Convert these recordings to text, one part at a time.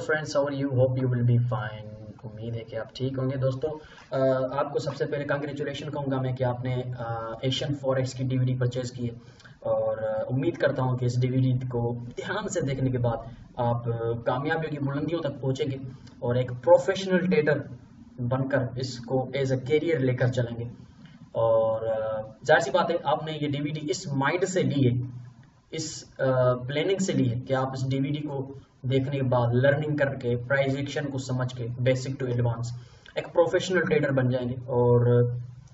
Friends, how are you? Hope you will be fine. उम्मीद है कि आप ठीक होंगे। दोस्तों, आपको सबसे पहले कांग्रेचुलेशन कहूँगा मैं कि आपने एशियन फॉरेक्स की डीवीडी परचेज की है। और उम्मीद करता हूँ कि इस डीवीडी को ध्यान से देखने के बाद आप कामयाबियों की बुलंदियों तक पहुँचेंगे और एक प्रोफेशनल ट्रेडर बनकर इसको एज अ कैरियर लेकर चलेंगे। और जाहिर सी बात है, आपने ये डीवीडी इस माइंड से ली है, इस प्लानिंग से ली है कि आप इस डीवीडी को देखने के बाद लर्निंग करके प्राइस एक्शन को समझ के बेसिक टू एडवांस एक प्रोफेशनल ट्रेडर बन जाएंगे और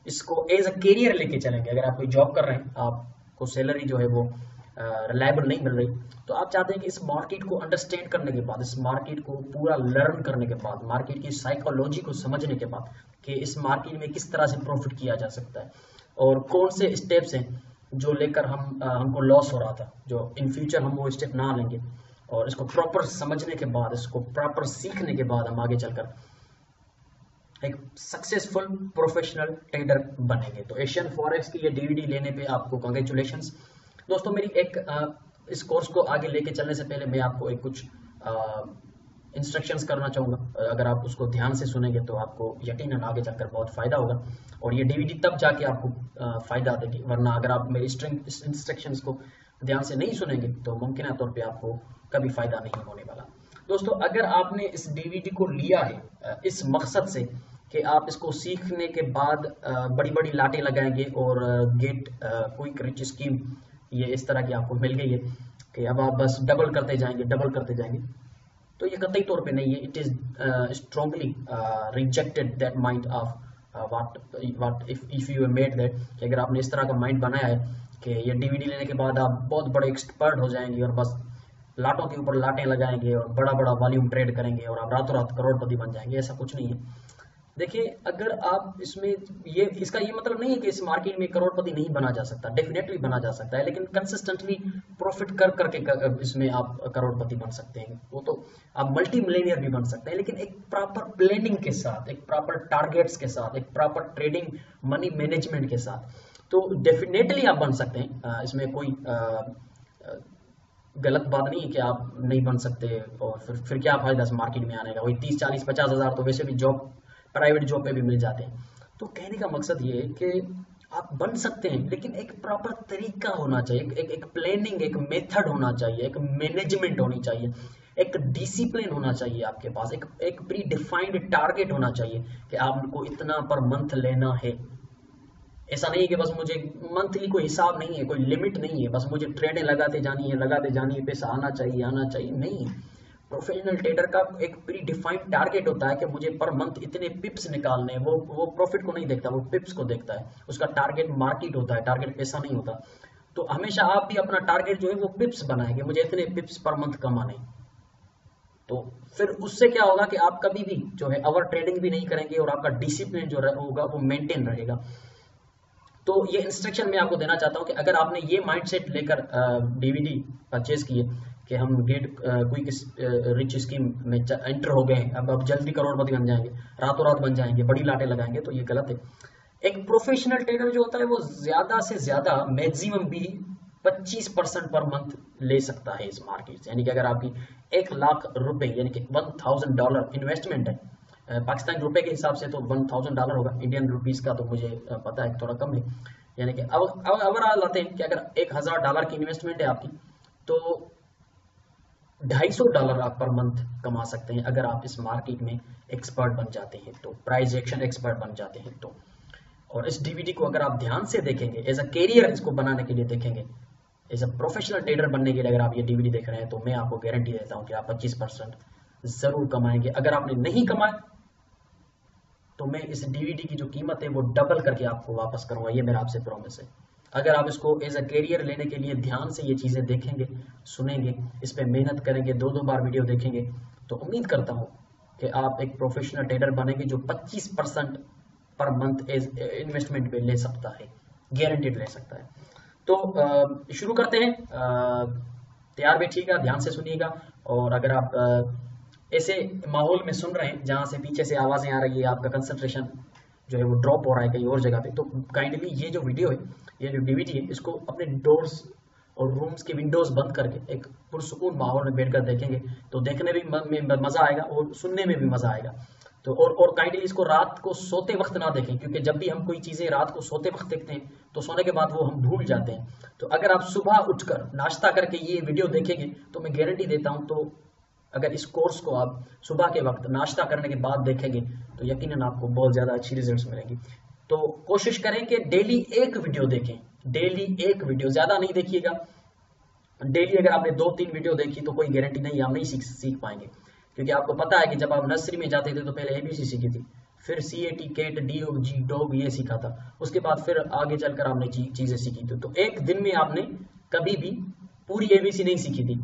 इसको एज अ कैरियर लेके चलेंगे। अगर आप कोई जॉब कर रहे हैं, आपको सैलरी जो है वो रिलायबल नहीं मिल रही, तो आप चाहते हैं कि इस मार्केट को अंडरस्टैंड करने के बाद, इस मार्केट को पूरा लर्न करने के बाद, मार्केट की साइकोलॉजी को समझने के बाद कि इस मार्केट में किस तरह से प्रॉफिट किया जा सकता है और कौन से स्टेप्स हैं जो लेकर हमको लॉस हो रहा था, जो इन फ्यूचर हम वो स्टेप ना लेंगे। और इसको प्रॉपर समझने के बाद, इसको प्रॉपर सीखने के बाद हम आगे चलकर एक सक्सेसफुल प्रोफेशनल ट्रेडर बनेंगे। तो एशियन फॉरेक्स की ये डीवीडी लेने पे आपको कांग्रेचुलेशंस। दोस्तों, मेरी इस कोर्स को आगे लेके चलने से पहले मैं आपको कुछ इंस्ट्रक्शंस करना चाहूँगा। अगर आप उसको ध्यान से सुनेंगे तो आपको यकीनन आगे चलकर बहुत फ़ायदा होगा और ये डीवीडी तब जाके आपको फ़ायदा देगी। वरना अगर आप मेरी इंस्ट्रक्शंस को ध्यान से नहीं सुनेंगे तो मुमकिन तौर पे आपको कभी फ़ायदा नहीं होने वाला। दोस्तों, अगर आपने इस डीवीडी को लिया है इस मकसद से कि आप इसको सीखने के बाद बड़ी बड़ी लाटें लगाएंगे और गेट क्विक रिच स्कीम ये इस तरह की आपको मिल गई है कि अब आप बस डबल करते जाएंगे, तो ये कतई तौर पे नहीं है। It is strongly rejected that mind of what if you made that, कि अगर आपने इस तरह का माइंड बनाया है कि ये डीवीडी लेने के बाद आप बहुत बड़े एक्सपर्ट हो जाएंगे और बस लाटों के ऊपर लाटें लगाएंगे और बड़ा बड़ा वॉल्यूम ट्रेड करेंगे और आप रातों रात करोड़पति बन जाएंगे, ऐसा कुछ नहीं है। देखिए, अगर आप इसमें इसका ये मतलब नहीं है कि इस मार्केट में करोड़पति नहीं बना जा सकता, डेफिनेटली बना जा सकता है, लेकिन कंसिस्टेंटली प्रॉफिट कर करके इसमें आप करोड़पति बन सकते हैं। वो तो आप मल्टी मिलियनियर भी बन सकते हैं, लेकिन एक प्रॉपर प्लानिंग के साथ, एक प्रॉपर टारगेट्स के साथ, एक प्रॉपर ट्रेडिंग मनी मैनेजमेंट के साथ, तो डेफिनेटली आप बन सकते हैं। इसमें कोई गलत बात नहीं है कि आप नहीं बन सकते और फिर क्या फायदा इस मार्केट में आने का। वही 30, 40, 50 हज़ार तो वैसे भी जॉब, प्राइवेट जॉब पे भी मिल जाते हैं। तो कहने का मकसद ये है कि आप बन सकते हैं, लेकिन एक प्रॉपर तरीका होना चाहिए, एक प्लानिंग, एक मेथड होना चाहिए, एक मैनेजमेंट होनी चाहिए, एक डिसिप्लिन होना चाहिए आपके पास, एक प्री डिफाइंड टारगेट होना चाहिए कि आपको इतना पर मंथ लेना है। ऐसा नहीं है कि बस मुझे मंथली कोई हिसाब नहीं है, कोई लिमिट नहीं है, बस मुझे ट्रेडें लगाते जानी है, पैसा आना चाहिए, नहीं। प्रोफेशनल ट्रेडर का एक प्री डिफाइंड टारगेट होता है कि मुझे पर मंथ इतने पिप्स निकालने हैं। वो प्रॉफिट को नहीं देखता, वो पिप्स को देखता है। उसका टारगेट मार्केट होता है, टारगेट पैसा नहीं होता। तो हमेशा आप भी अपना टारगेट जो है वो पिप्स बनाएंगे, मुझे इतने पिप्स पर मंथ कमाने। तो फिर उससे क्या होगा कि आप कभी भी जो है ओवर ट्रेडिंग भी नहीं करेंगे और आपका डिसिप्लिन जो होगा वो मेंटेन रहेगा। तो ये इंस्ट्रक्शन मैं आपको देना चाहता हूँ कि अगर आपने ये माइंडसेट लेकर डीवीडी परचेज की है कि हम गेट क्विक रिच स्कीम में एंटर हो गए, अब जल्दी करोड़पति बन जाएंगे, रातों रात बन जाएंगे, बड़ी लाटें लगाएंगे, तो ये गलत है। एक प्रोफेशनल ट्रेडर जो होता है वो ज्यादा से ज्यादा मैक्सिमम भी 25% पर मंथ ले सकता है इस मार्केट से। यानी कि अगर आपकी 1 लाख रुपए यानी कि $1000 इन्वेस्टमेंट है, पाकिस्तानी रुपए के हिसाब से तो $1000 होगा, इंडियन रुपीस का तो मुझे पता है थोड़ा कम है। यानी कि अब ओवरऑल आते हैं कि अगर $1000 की इन्वेस्टमेंट है आपकी, तो $250 आप पर मंथ कमा सकते हैं अगर आप इस मार्केट में एक्सपर्ट बन जाते हैं, तो प्राइस एक्शन एक्सपर्ट बन जाते हैं। तो और इस डीवीडी को अगर आप ध्यान से देखेंगे, एज अ कैरियर इसको बनाने के लिए देखेंगे, एज अ प्रोफेशनल ट्रेडर बनने के लिए अगर आप ये डीवीडी देख रहे हैं, तो मैं आपको गारंटी देता हूँ कि आप 25% जरूर कमाएंगे। अगर आपने नहीं कमाए तो मैं इस डीवीडी की जो कीमत है वो डबल करके आपको वापस करूंगा, ये मेरा आपसे प्रॉमिस है। अगर आप इसको एज अ कैरियर लेने के लिए ध्यान से ये चीज़ें देखेंगे, सुनेंगे, इस पर मेहनत करेंगे, 2-2 बार वीडियो देखेंगे, तो उम्मीद करता हूँ कि आप एक प्रोफेशनल ट्रेडर बनेंगे जो 25% पर मंथ एज इन्वेस्टमेंट पे ले सकता है, गारंटीड ले सकता है। तो शुरू करते हैं। तैयार बैठिएगा, ध्यान से सुनिएगा। और अगर आप ऐसे माहौल में सुन रहे हैं जहाँ से पीछे से आवाज़ें आ रही है, आपका कंसंट्रेशन जो है वो ड्रॉप हो रहा है कहीं और जगह पे, तो काइंडली ये जो वीडियो है, ये जो डीवीडी है, इसको अपने डोर्स और रूम्स की विंडोज बंद करके एक पुरसुकून माहौल में बैठकर देखेंगे तो देखने में मजा आएगा और सुनने में भी मजा आएगा। तो और काइंडली इसको रात को सोते वक्त ना देखें, क्योंकि जब भी हम कोई चीजें रात को सोते वक्त देखते हैं तो सोने के बाद वो हम भूल जाते हैं। तो अगर आप सुबह उठकर नाश्ता करके ये वीडियो देखेंगे तो मैं गारंटी देता हूं, तो अगर इस कोर्स को आप सुबह के वक्त नाश्ता करने के बाद देखेंगे तो यकीनन आपको बहुत ज्यादा अच्छी रिजल्ट्स मिलेंगी। तो कोशिश करें कि डेली एक वीडियो देखें, डेली एक वीडियो, ज्यादा नहीं देखिएगा। डेली अगर आपने 2-3 वीडियो देखी तो कोई गारंटी नहीं, आप नहीं सीख पाएंगे, क्योंकि आपको पता है कि जब आप नर्सरी में जाते थे तो पहले एबीसी सीखी थी, फिर CAT कैट DOG डॉग ये सीखा था, उसके बाद फिर आगे चलकर आपने चीजें सीखी थी। तो एक दिन में आपने कभी भी पूरी ABC नहीं सीखी थी।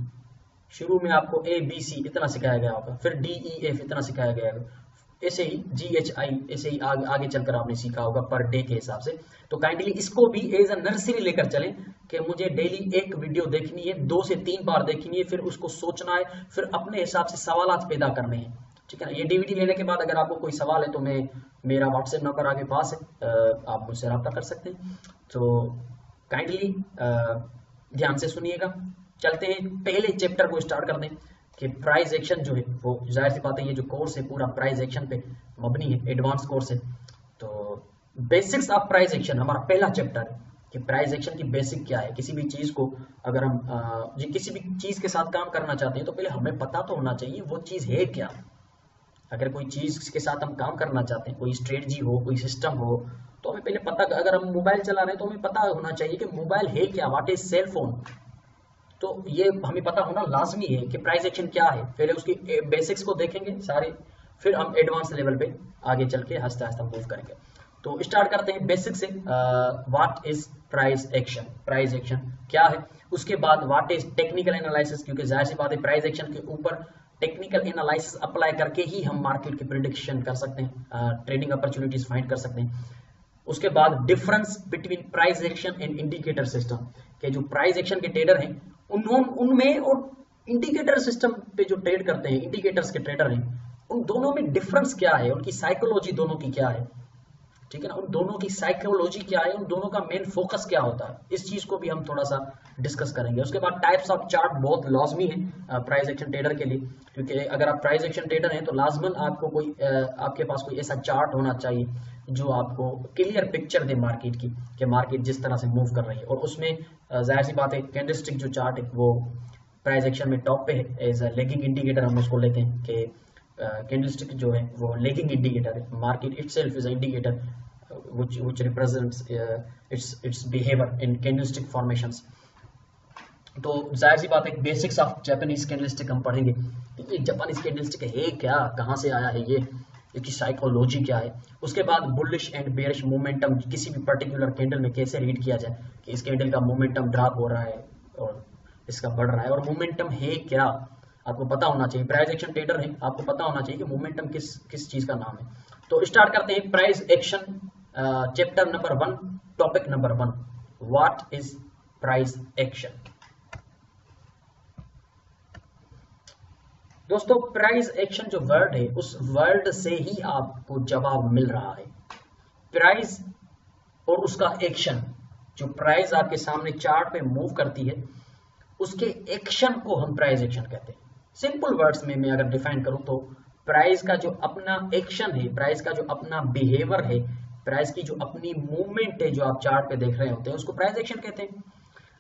शुरू में आपको ABC इतना सिखाया गया होगा, फिर DEF इतना सिखाया गया होगा, ऐसे ही GHI, ऐसे ही आगे चलकर आपने सीखा होगा पर डे के हिसाब से। तो काइंडली इसको भी एज अ नर्सरी लेकर चलें कि मुझे डेली एक वीडियो देखनी है, 2 से 3 बार देखनी है, फिर उसको सोचना है, फिर अपने हिसाब से सवालात पैदा करने हैं। ठीक है ना। ये DVD लेने के बाद अगर आपको कोई सवाल है तो मेरा व्हाट्सएप नंबर आपके पास है, आप मुझसे रब्ता कर सकते हैं। तो काइंडली ध्यान से सुनिएगा। चलते हैं पहले चैप्टर को स्टार्ट कर दें कि प्राइस एक्शन जो है वो जाहिर सी बात है, ये जो कोर्स है पूरा प्राइस एक्शन पे मबनी है, एडवांस कोर्स है। तो बेसिक्स ऑफ प्राइस एक्शन हमारा पहला चैप्टर है कि प्राइस एक्शन की बेसिक क्या है। किसी भी चीज को अगर हम किसी भी चीज के साथ काम करना चाहते हैं तो पहले हमें पता तो होना चाहिए वो चीज है क्या। अगर कोई चीज के साथ हम काम करना चाहते हैं, कोई स्ट्रेटजी हो, कोई सिस्टम हो, तो हमें पहले पता, अगर हम मोबाइल चला रहे हैं तो हमें पता होना चाहिए कि मोबाइल है क्या, व्हाट इज सेल फोन। तो ये हमें पता होना लाजमी है कि प्राइस एक्शन क्या है। पहले उसकी बेसिक्स को देखेंगे सारे, फिर हम एडवांस लेवल पे आगे चल के आहिस्ता आहिस्ता मूव करेंगे। तो स्टार्ट करते हैं बेसिक से। What is price action, price action क्या है। उसके बाद व्हाट इज टेक्निकल एनालिसिस, क्योंकि जाहिर सी बात है प्राइस एक्शन के ऊपर टेक्निकल एनालिसिस अप्लाई करके ही हम मार्केट की प्रिडिक्शन कर सकते हैं, ट्रेडिंग अपॉर्चुनिटीज फाइंड कर सकते हैं। उसके बाद difference between price action and indicator system, के जो प्राइस एक्शन के ट्रेडर हैं उनमें और इंडिकेटर सिस्टम पे जो ट्रेड करते हैं, इंडिकेटर्स के ट्रेडर हैं, उन दोनों में डिफरेंस क्या है, उनकी साइकोलॉजी दोनों की क्या है। ठीक है ना, उन दोनों की साइकोलॉजी क्या है, उन दोनों का मेन फोकस क्या होता है, इस चीज को भी हम थोड़ा सा डिस्कस करेंगे। उसके बाद टाइप्स ऑफ चार्ट बहुत लाजमी है प्राइस एक्शन ट्रेडर के लिए, क्योंकि अगर आप प्राइस एक्शन ट्रेडर हैं तो लाजमन आपको आपके पास कोई ऐसा चार्ट होना चाहिए जो आपको क्लियर पिक्चर दे मार्केट की, कि मार्केट जिस तरह से मूव कर रही है। और उसमें जाहिर सी बात है कैंडलस्टिक जो चार्ट है वो प्राइस एक्शन में टॉप पे है, एज अ लेगिंग इंडिकेटर हम उसको लेते हैं कि कैंडलस्टिक जो है वो लेगिंग इंडिकेटर है। Market itself is a indicator which represents its behavior in candlestick formations। तो जाहिर सी बात है बेसिक्स ऑफ जापानीज कैंडलस्टिक हम पढ़ेंगे कि ये जापानीज कैंडलस्टिक है क्या, कहाँ से आया है ये, इसकी साइकोलॉजी क्या है। उसके बाद बुलिश एंड बेयरिश मोमेंटम, किसी भी पर्टिकुलर कैंडल में कैसे रीड किया जाए कि इस कैंडल का मोमेंटम ड्रॉप हो रहा है और इसका बढ़ रहा है, और मोमेंटम है क्या आपको पता होना चाहिए। प्राइस एक्शन ट्रेडर है, आपको पता होना चाहिए कि मोमेंटम किस चीज का नाम है। तो स्टार्ट करते हैं price action chapter number 1, topic number 1, what is price action. दोस्तों प्राइस एक्शन जो वर्ड है उस वर्ड से ही आपको जवाब मिल रहा है। प्राइस और उसका एक्शन, जो प्राइस आपके सामने चार्ट पे मूव करती है उसके एक्शन को हम प्राइस एक्शन कहते हैं। सिंपल वर्ड्स में मैं अगर डिफाइन करूं तो प्राइस का जो अपना एक्शन है, प्राइस का जो अपना बिहेवियर है, प्राइस की जो अपनी मूवमेंट है जो आप चार्ट पे देख रहे होते हैं उसको प्राइस एक्शन कहते हैं।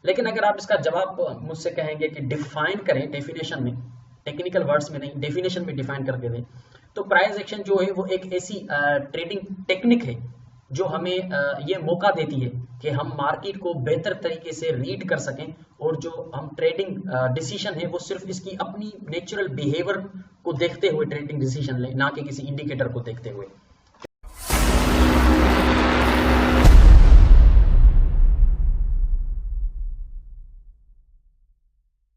लेकिन अगर आप इसका जवाब मुझसे कहेंगे कि डिफाइन करें डेफिनेशन में, टेक्निकल वर्ड्स में नहीं, डेफिनेशन में डिफाइन करके दें, तो प्राइस एक्शन जो है वो एक ऐसी ट्रेडिंग टेक्निक है जो हमें ये मौका देती है कि हम मार्केट को बेहतर तरीके से रीड कर सकें, और जो हम ट्रेडिंग डिसीजन है वो सिर्फ इसकी अपनी नेचुरल बिहेवियर को देखते हुए ट्रेडिंग डिसीजन लें, ना कि किसी इंडिकेटर को देखते हुए।